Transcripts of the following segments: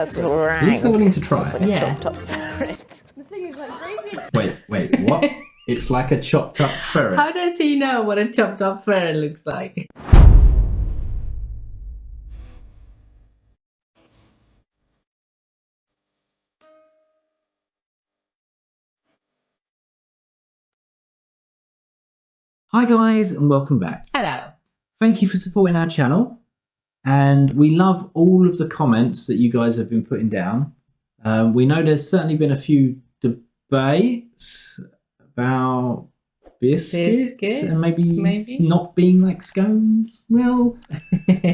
That's At least they're willing to try. like Yeah. chopped up ferret. The thing is like gravy. Wait, what? It's like a chopped up ferret. How does he know what a chopped up ferret looks like? Hi guys, and welcome back. Hello. Thank you for supporting our channel. And we love all of the comments that you guys have been putting down. We know there's certainly been a few debates about biscuits and maybe not being like scones. Well,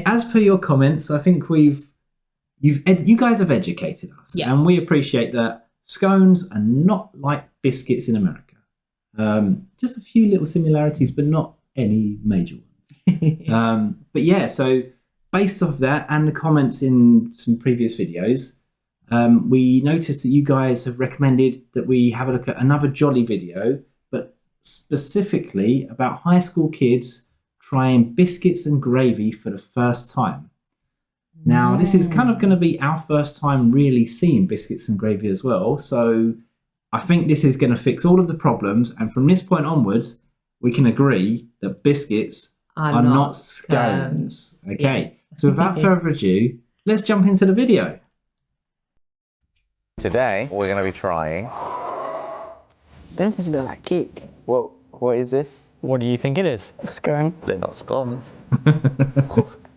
as per your comments, I think you guys have educated us, and we appreciate that. Scones are not like biscuits in America. Just a few little similarities, but not any major ones. But yeah, so based off that and the comments in some previous videos, we noticed that you guys have recommended that we have a look at another jolly video, but specifically about high school kids trying biscuits and gravy for the first time. Now, this is kind of going to be our first time really seeing biscuits and gravy as well. So I think this is going to fix all of the problems. And from this point onwards, we can agree that biscuits are not scones. Okay, so without further ado, let's jump into the video. Today, we're going to be trying... Don't just look like cake. What is this? What do you think it is? A scone. They're not scones.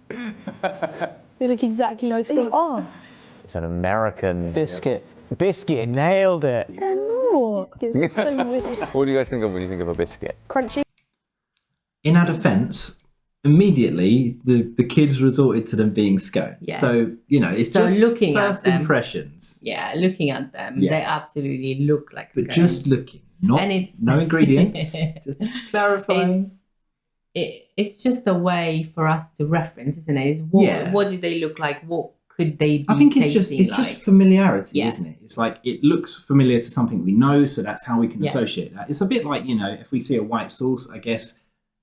They look exactly like scones. Oh, It's an American... biscuit. Biscuit. Nailed it. No. It's so weird. What do you guys think of when you think of a biscuit? Crunchy. In our defence, immediately the kids resorted to them being scones. Yes. So, you know, it's So just looking at first them. impressions. Yeah, looking at them, Yeah. they absolutely look like But scones. just looking, not And it's- no ingredients. Just clarifying. It's just a way for us to reference, isn't it? It's what do they look like? What could they be I think it's just like? familiarity, Yeah. isn't it? It's like it looks familiar to something we know, so that's how we can associate that. It's a bit like, you know, if we see a white sauce, I guess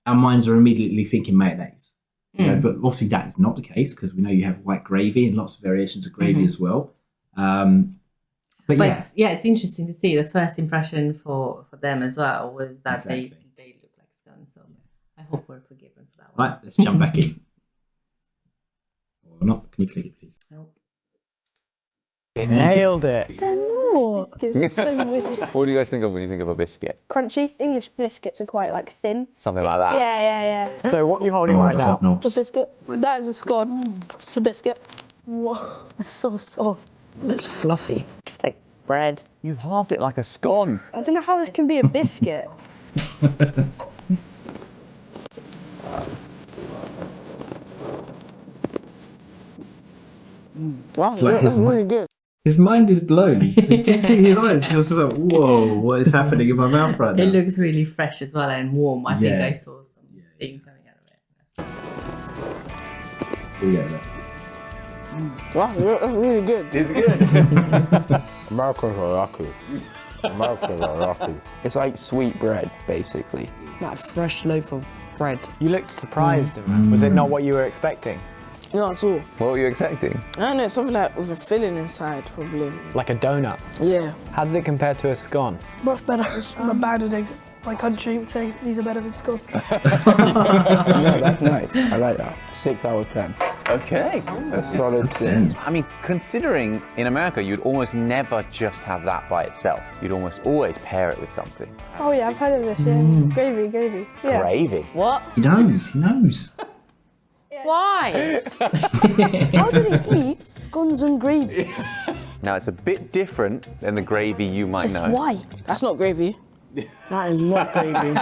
our minds are immediately thinking mayonnaise. You know, but obviously that is not the case because we know you have white gravy and lots of variations of gravy as well. But yeah, it's interesting to see. The first impression for them as well was that they look like scones. So I hope we're forgiven for that one. right, let's jump back in. Or not? Can you click it, please? Nope. Nailed it. No. It's so weird. What do you guys think of when you think of a biscuit? Crunchy. English biscuits are quite like thin. Something like that. Yeah. So what are you holding right now? No. It's a biscuit. That is a scone. It's a biscuit. Whoa. It's so soft. It's fluffy. Just like bread. You've halved it like a scone. I don't know how this can be a biscuit. Wow, like that's his really good. His mind is blown. You just see his eyes. He was like, whoa, what is happening in my mouth right now? It looks really fresh as well and warm. I think I saw some steam coming out of it. Here we go, look. Wow, that's really good. It's good. Americans are lucky. Americans are lucky. It's like sweet bread, basically. That fresh loaf of bread. You looked surprised. Was it not what you were expecting? Not at all. What were you expecting? I don't know, something like with a filling inside, probably. Like a donut. Yeah. How does it compare to a scone? Much better. I'm abandoning my country saying these are better than scones. No, that's nice. I like that. 6 out of 10. Okay. A solid 10. I mean, considering in America, you'd almost never just have that by itself. You'd almost always pair it with something. Oh yeah, I've heard of this, yeah. Gravy. Yeah. Gravy. What? He knows. Why? How do they eat scones and gravy? Now, it's a bit different than the gravy you might It's know. white. That's not gravy. That is not gravy.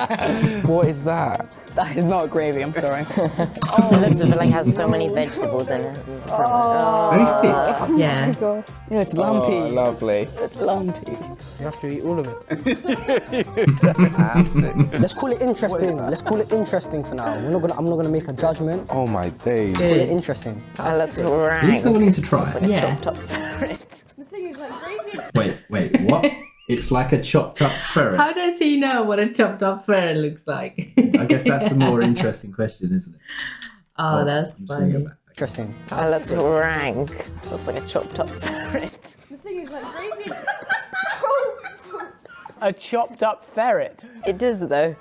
What is that? That is not gravy, I'm sorry. It looks like it has so many vegetables in it. Very thick. Yeah. God. Yeah, it's lumpy. Oh, lovely. It's lumpy. You have to eat all of it. Let's call it interesting. Let's call it interesting for now. I'm not gonna make a judgment. Oh my days. Call it interesting. That looks At least they're rank. willing to try. Like a Yeah. chopped up ferret. The thing is like gravy. Wait, what? It's like a chopped up ferret. How does he know what a chopped up ferret looks like? I guess that's the more interesting question, isn't it? Oh, that's I'm just gonna funny. go back. Interesting. That looks rank. Looks like a chopped up ferret. The thing is, like, gravy. A chopped up ferret. It does though.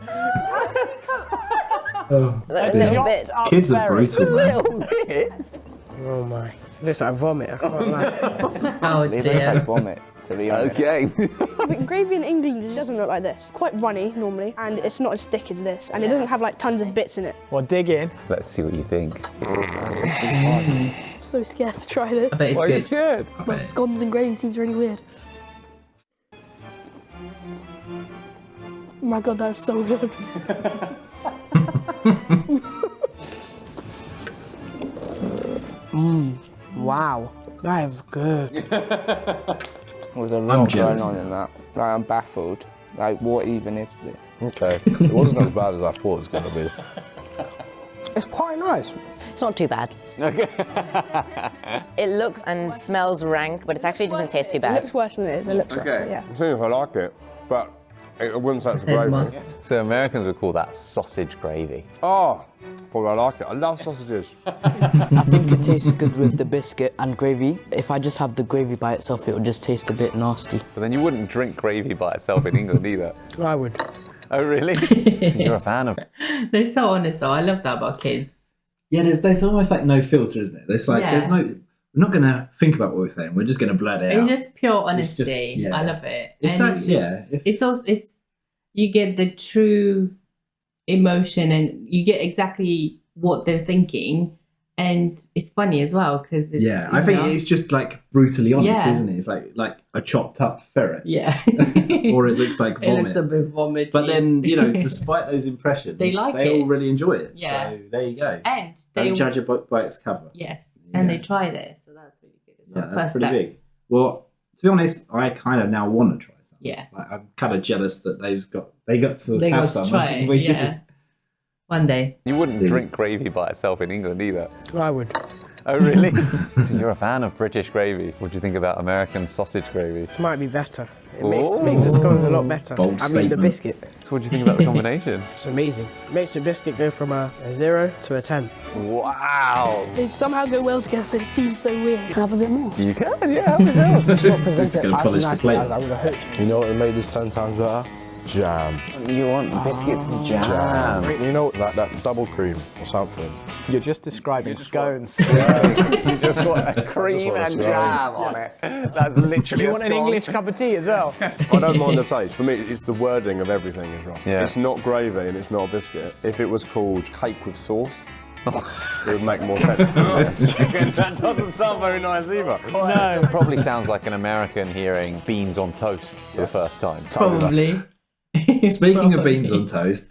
Oh. A little bit. Kids are brutal. A little bit. Oh my. It looks like vomit. I can't lie. Oh It looks dear. like vomit, to be honest. Okay. Gravy in England doesn't look like this. Quite runny normally, and it's not as thick as this, and it doesn't have like tons of bits in it. Well, dig in. Let's see what you think. I'm so scared to try this. I bet it's good. Good. But scones and gravy seems really weird. Oh my god, that's so good. Wow. That is good. There's a I'm lot going jealous on now. in that. Like, I'm baffled. Like, what even is this? Okay. It wasn't as bad as I thought it was going to be. It's quite nice. It's not too bad. It looks and smells rank, but it actually doesn't taste too It bad. looks worse than it is. It looks worse, yeah. I think I like it, but I wouldn't say it's gravy. So Americans would call that sausage gravy. Oh, probably I like it. I love sausages. I think it tastes good with the biscuit and gravy. If I just have the gravy by itself, it would just taste a bit nasty. But then you wouldn't drink gravy by itself in England either. I would. Oh, really? So you're a fan of... They're so honest though. I love that about kids. Yeah, there's almost like no filter, isn't it? It's like Yeah. there's no. We're not going to think about what we're saying. We're just going to blurt it out. It's just pure It's just- honesty. yeah. I love it. It's And that, it's just, yeah. it's also you get the true emotion and you get exactly what they're thinking, and it's funny as well because it's Yeah, I think it's just like brutally honest, Yeah. isn't it? It's like a chopped up ferret, yeah. or it looks like It vomit. looks a bit vomity. But then, despite those impressions, They like they it. all really enjoy it. Yeah. So there you go. and they Don't judge a book by its cover. yes, and Yeah. they tried it, so that's really good as well. Yeah, that's First pretty step. big. Well, to be honest, I kind of now want to try some. Yeah, Like, I'm kind of jealous that they got to they have got some. to try and it. we Yeah, didn't. one day. You wouldn't drink gravy by itself in England either. I would. Oh, really? So you're a fan of British gravy. What do you think about American sausage gravy? This might be better. It Ooh. makes the scones a lot better. Bold I mean, the statement. biscuit. So what do you think about the combination? It's amazing. Makes the biscuit go from a 0 to a 10. Wow! They somehow go well together, but it seems so weird. Can I have a bit more? You can, yeah, have a go. It's not presented gonna as polish the nicely plate. as I would have hoped. You know what made this 10 times better? Jam. You want biscuits and jam. You know, like that double cream or something. You're just describing scones. You just want a cream want a and scone. jam on it. That's literally Do you a want an scone. English cup of tea as well? I don't mind the taste. For me, it's the wording of everything is wrong. Yeah. It's not gravy and it's not a biscuit. If it was called cake with sauce, it would make more sense. That doesn't sound very nice either. No. It probably sounds like an American hearing beans on toast for the first time. Probably. Speaking of beans on toast,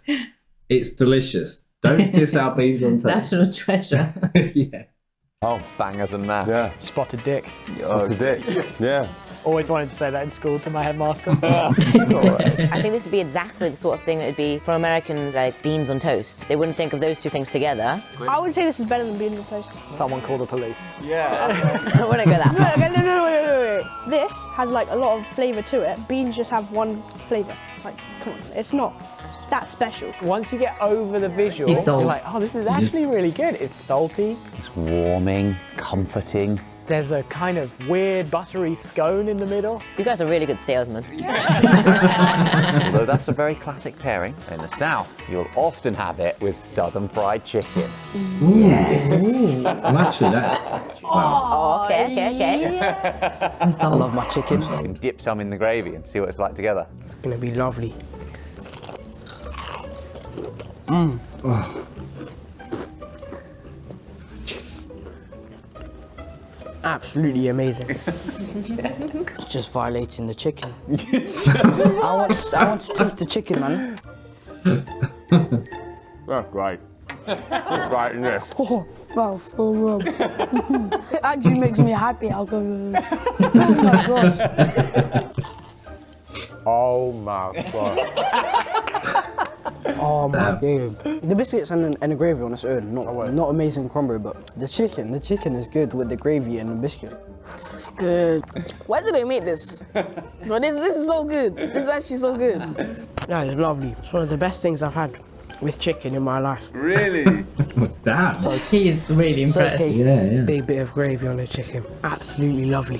it's delicious. Don't diss our beans on toast. National treasure. Yeah. Oh, bangers and mash. Yeah. Spotted dick. That's a dick. Yeah. Always wanted to say that in school to my headmaster. I think this would be exactly the sort of thing that would be for Americans like beans on toast. They wouldn't think of those two things together. I would say this is better than beans on toast. Someone call the police. I wouldn't go that far. No, wait. This has like a lot of flavour to it. Beans just have one flavour. Like, come on, it's not that special. Once you get over the visual, He's sold. you're like, oh, this is actually really good. It's salty. It's warming, comforting. There's a kind of weird buttery scone in the middle. You guys are really good salesmen. Although that's a very classic pairing. In the South, you'll often have it with southern fried chicken. Well, actually, that. Wow. Oh, okay. I love my chicken. You can dip some in the gravy and see what it's like together. It's going to be lovely. Absolutely amazing. It's just violating the chicken. I want to taste the chicken, man. That's great. That's great, isn't it? Oh, wow, so it actually makes me happy. I'll go. Oh my gosh. Oh my god. Oh my god. The biscuits and the gravy on its own, not amazing crumble, but the chicken is good with the gravy and the biscuit. This is good. Why did they make this? But this is so good. This is actually so good. Yeah, it's lovely. It's one of the best things I've had with chicken in my life. Really? Damn. So He is really impressed. soaking, Yeah. big bit of gravy on the chicken. Absolutely lovely.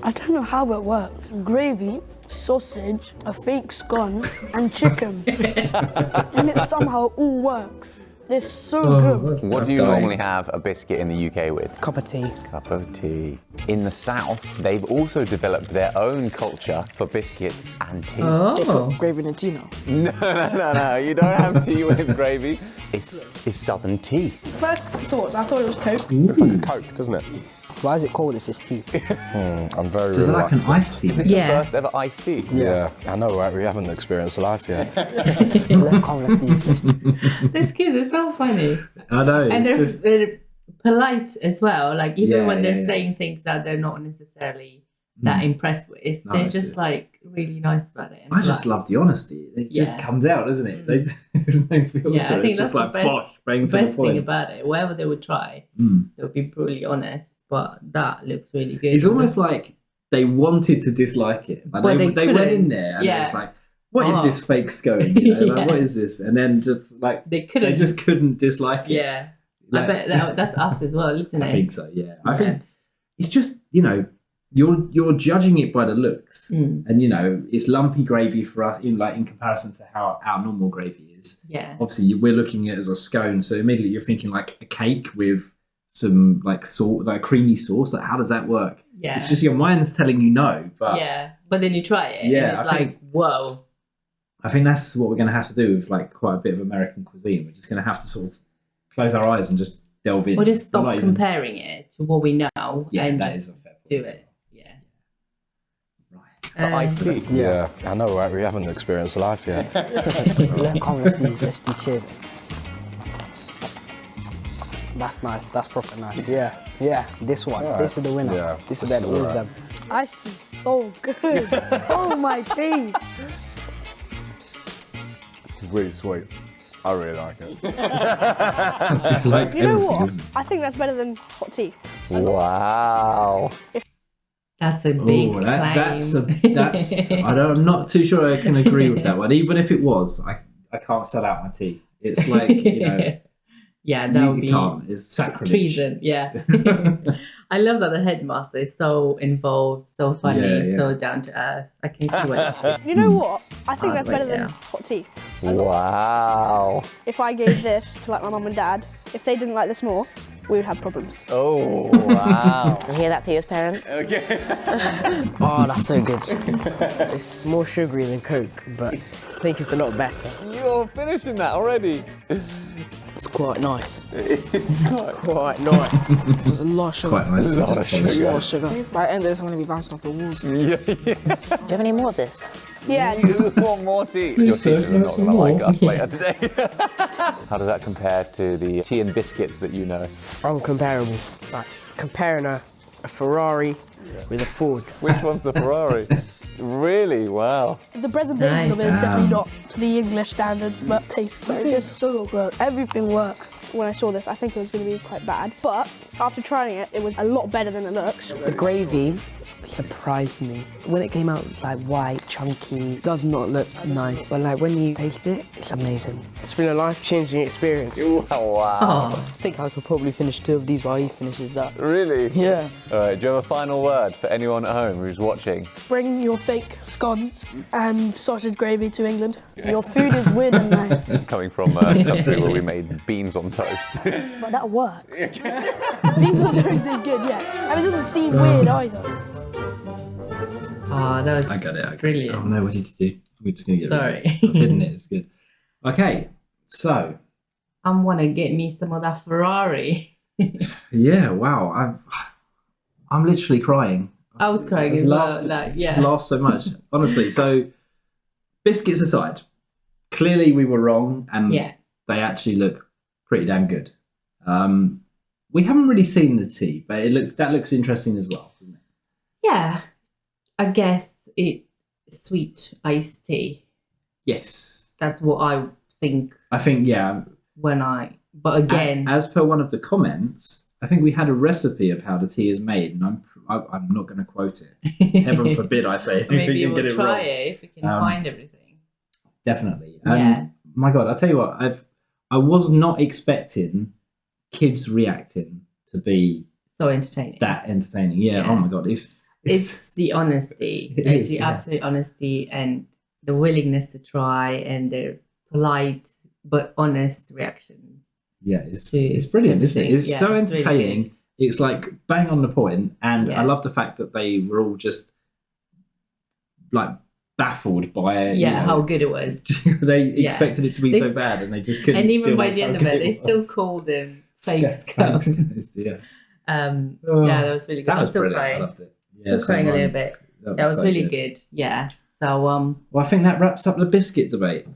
I don't know how it works. Gravy, sausage, a fake scone, and chicken. And it somehow all works. It's so good. What do you normally have a biscuit in the UK with? Cup of tea. Cup of tea. In the South, they've also developed their own culture for biscuits and tea. Oh. Gravy and tea now. No, you don't have tea with gravy. It's Southern tea. First thoughts, I thought it was Coke. Looks like a Coke, doesn't it? Why is it called if it's tea? I'm very Is it like an reluctant. iced tea? Yeah. First ever iced tea. Yeah, I know, right? We haven't experienced life yet. These kids are so funny. I know. And it's they're polite as well. Like, even Yeah, when they're yeah. saying things that they're not necessarily that impressed with, No, they're it's just just- like really nice about it. and I just polite. love the honesty. It just Yeah. comes out, doesn't it? There's no filter. Yeah, I think it's that's just like the best, bosh, bang to the best thing point. about it. Whatever they would try, Mm. they would be brutally honest. But that looks really good. It's almost like they wanted to dislike it. Like But they they went in couldn't. there and Yeah. it's like, what is Oh. this fake scone? You know, like, Yeah. what is this? And then just like they couldn't. they just couldn't dislike it. Yeah, Like- I bet that's us as well, isn't it? I think so. Yeah, I think it's just you're judging it by the looks, Mm. and it's lumpy gravy for us in comparison to how our normal gravy is. Yeah. Obviously, we're looking at it as a scone, so immediately you're thinking like a cake with some like salt, like creamy sauce. Like, how does that work? Yeah. It's just your mind's telling you no, but Yeah, but then you try it, Yeah, and it's I think- like, whoa. I think that's what we're going to have to do with like quite a bit of American cuisine. We're just going to have to sort of close our eyes and just delve in. Or just stop Not even- comparing it to what we know Yeah, and that just is a fair do point as it. Yeah. The iced tea. Yeah, I know, right? We haven't experienced life yet. Let's do cheers. That's nice. That's proper nice. Yeah. This one. Yeah. This is the winner. Yeah, This is this better is than all of alright. them. Iced tea's so good. Oh my days. Really sweet. I really like it. It's like You know everything, what? isn't it? I think that's better than hot tea. Wow. That's a big Oh, claim. that's I'm not too sure I can agree with that one. Even if it was, I can't sell out my tea. It's like yeah, that would be can't. It's sacrilege. treason. Yeah. I love that the headmaster is so involved, so funny, Yeah, yeah. so down to earth. I can see what You know what? I think Ah, that's right, better than yeah. hot tea. Wow. If I gave this to like my mum and dad, if they didn't like this more, we would have problems. Oh, wow. You hear that, Theo's parents? Oh, that's so good. It's more sugary than Coke, but I think it's a lot better. You're finishing that already. It's quite nice. It's Quite nice. There's a lot of sugar. Quite nice. Lot of There's a sugar. lot of sugar. By the end of this, I'm going to be bouncing off the walls. Yeah. Do you have any more of this? Yeah. You want more tea? Your Yes, sir, teachers are not going to more. like us Yeah. later today. How does that compare to the tea and biscuits that you know? Uncomparable. It's like comparing a Ferrari with a Ford. Which one's the Ferrari? Really? Wow. The presentation of it is Nice. definitely not to the English standards, but tastes very good. So good. Everything works. When I saw this, I think it was going to be quite bad. But after trying it, it was a lot better than it looks. The gravy surprised me. When it came out, it was like white, chunky. Does not look nice, but like when you taste it, it's amazing. It's been a life-changing experience. Wow. I think I could probably finish 2 of these while he finishes that. Really? Yeah. All right, do you have a final word for anyone at home who's watching? Bring your fake scones and sausage gravy to England. Your food is weird and nice, Coming from a country where we made beans on toast. but that works. Beans on toast is good, yeah. And it doesn't seem weird either. Oh, that was I got it. brilliant. I know what you need to do. We're just going to get Sorry. it. I've hidden it. It's good. Okay, so I want to get me some of that Ferrari. yeah, wow. I'm literally crying. I was crying Just as well. laughed- Like, just yeah. laughed so much. Honestly, so biscuits aside, clearly we were wrong, and Yeah. they actually look pretty damn good. We haven't really seen the tea, but that looks interesting as well, doesn't it? Yeah. I guess it's sweet iced tea. Yes. That's what I think I think, yeah. but again, As per one of the comments, I think we had a recipe of how the tea is made, and I'm not going to quote it. Heaven forbid I say anything maybe and we'll get it try wrong. it if we can find everything. Definitely. And Yeah. my God, I'll tell you what, I was not expecting kids reacting to be So entertaining. that entertaining. Yeah. Yeah. Oh my god, It's the honesty. It It's is, the yeah. absolute honesty and the willingness to try and the polite but honest reactions. Yeah, it's brilliant, isn't it? It's Yeah, so it's really entertaining. good. It's like bang on the point, and Yeah. I love the fact that they were all just like baffled by it. Yeah, how good it was. They Yeah. expected it to be They so st- bad, and they just couldn't. And even deal by with the how end of good it, they still was. called them fake Scones. scones. Yeah. Yeah, that was really good. That I was was still brilliant. crying. I loved it. Still crying a little bit. That was so really good. Yeah. So Well, I think that wraps up the biscuit debate.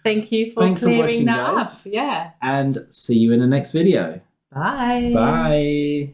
thank you for Thanks for clearing watching, that guys. up. Yeah. And see you in the next video. Bye. Bye.